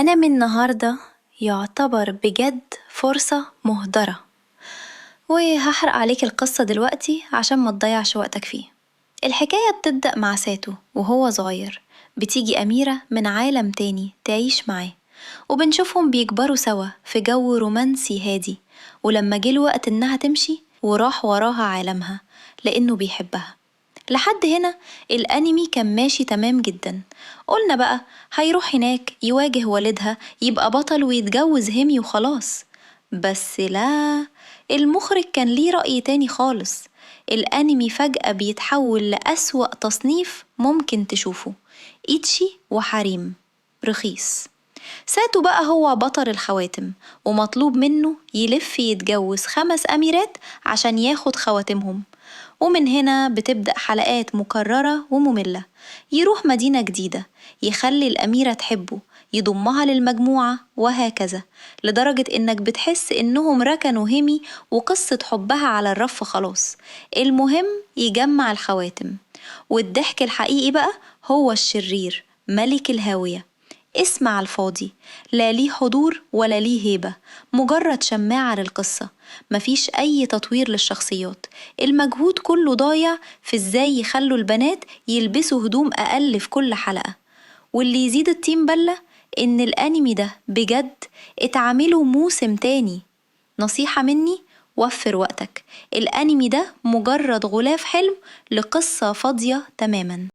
أنا النهاردة يعتبر بجد فرصة مهدرة، وهحرق عليك القصة دلوقتي عشان ما تضيعش وقتك فيه. الحكاية بتبدأ مع ساتو وهو صغير، بتيجي أميرة من عالم تاني تعيش معاه، وبنشوفهم بيكبروا سوا في جو رومانسي هادي. ولما جه الوقت إنها تمشي وراح وراها عالمها لأنه بيحبها. لحد هنا الأنمي كان ماشي تمام جدا. قلنا بقى هيروح هناك يواجه والدها، يبقى بطل ويتجوز هيمي وخلاص. بس لا، المخرج كان ليه رأي تاني خالص. الأنمي فجأة بيتحول لأسوأ تصنيف ممكن تشوفه، إيتشي وحريم رخيص. ساتو بقى هو بطل الخواتم، ومطلوب منه يلف يتجوز 5 أميرات عشان ياخد خواتمهم. ومن هنا بتبدأ حلقات مكررة ومملة. يروح مدينة جديدة، يخلي الأميرة تحبه، يضمها للمجموعة، وهكذا، لدرجة إنك بتحس إنهم ركنوا هيمي وقصة حبها على الرف خلاص. المهم يجمع الخواتم. والضحك الحقيقي بقى هو الشرير ملك الهاوية، اسم على الفاضي، لا ليه حضور ولا ليه هيبة، مجرد شماعة للقصة. مفيش أي تطوير للشخصيات، المجهود كله ضايع في إزاي يخلوا البنات يلبسوا هدوم أقل في كل حلقة. واللي يزيد الطين بلة إن الأنمي ده بجد اتعمله موسم تاني. نصيحة مني، وفر وقتك، الأنمي ده مجرد غلاف حلم لقصة فاضية تماما.